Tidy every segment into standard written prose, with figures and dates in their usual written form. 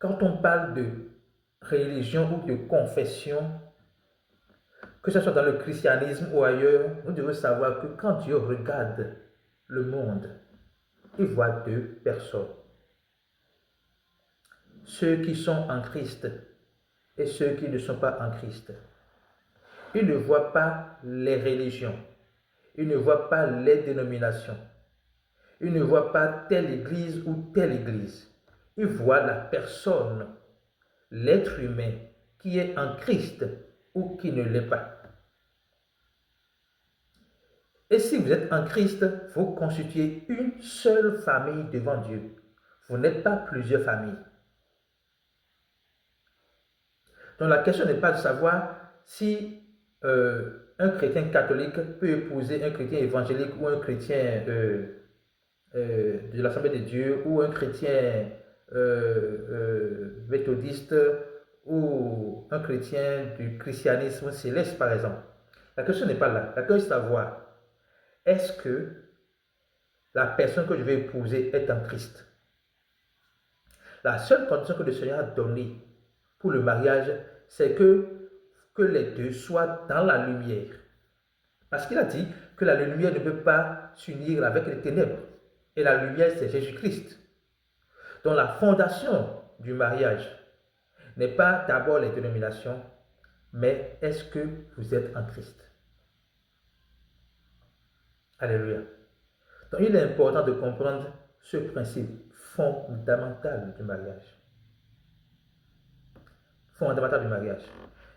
quand on parle de religion ou de confession, que ce soit dans le christianisme ou ailleurs, vous devez savoir que quand Dieu regarde le monde, il voit deux personnes. Ceux qui sont en Christ et ceux qui ne sont pas en Christ. Il ne voit pas les religions. Il ne voit pas les dénominations. Il ne voit pas telle église ou telle église. Il voit la personne, l'être humain qui est en Christ ou qui ne l'est pas. Et si vous êtes en Christ, vous constituez une seule famille devant Dieu. Vous n'êtes pas plusieurs familles. Donc la question n'est pas de savoir si un chrétien catholique peut épouser un chrétien évangélique ou un chrétien de l'Assemblée de Dieu ou un chrétien méthodiste ou un chrétien du christianisme céleste par exemple. La question n'est pas là. La question est de savoir, est-ce que la personne que je vais épouser est en Christ? La seule condition que le Seigneur a donnée pour le mariage, c'est que les deux soient dans la lumière. Parce qu'il a dit que la lumière ne peut pas s'unir avec les ténèbres. Et la lumière, c'est Jésus-Christ. Donc la fondation du mariage n'est pas d'abord les dénominations, mais est-ce que vous êtes en Christ? Alléluia. Donc il est important de comprendre ce principe fondamental du mariage. Fondamental du mariage.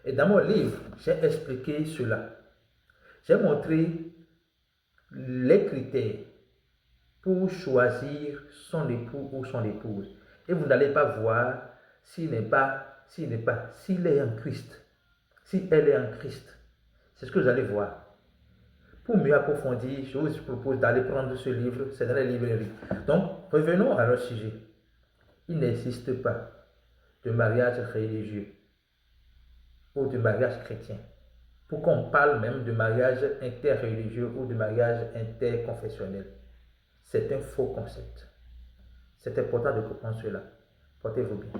Et dans mon livre, j'ai expliqué cela. J'ai montré les critères pour choisir son époux ou son épouse. Et vous n'allez pas voir s'il est en Christ, si elle est en Christ. C'est ce que vous allez voir. Pour mieux approfondir, je vous propose d'aller prendre ce livre, c'est dans les librairies. Donc, revenons à notre sujet. Il n'existe pas de mariage religieux ou de mariage chrétien. Pour qu'on parle même de mariage interreligieux ou de mariage interconfessionnel. C'est un faux concept. C'est important de comprendre cela. Portez-vous bien.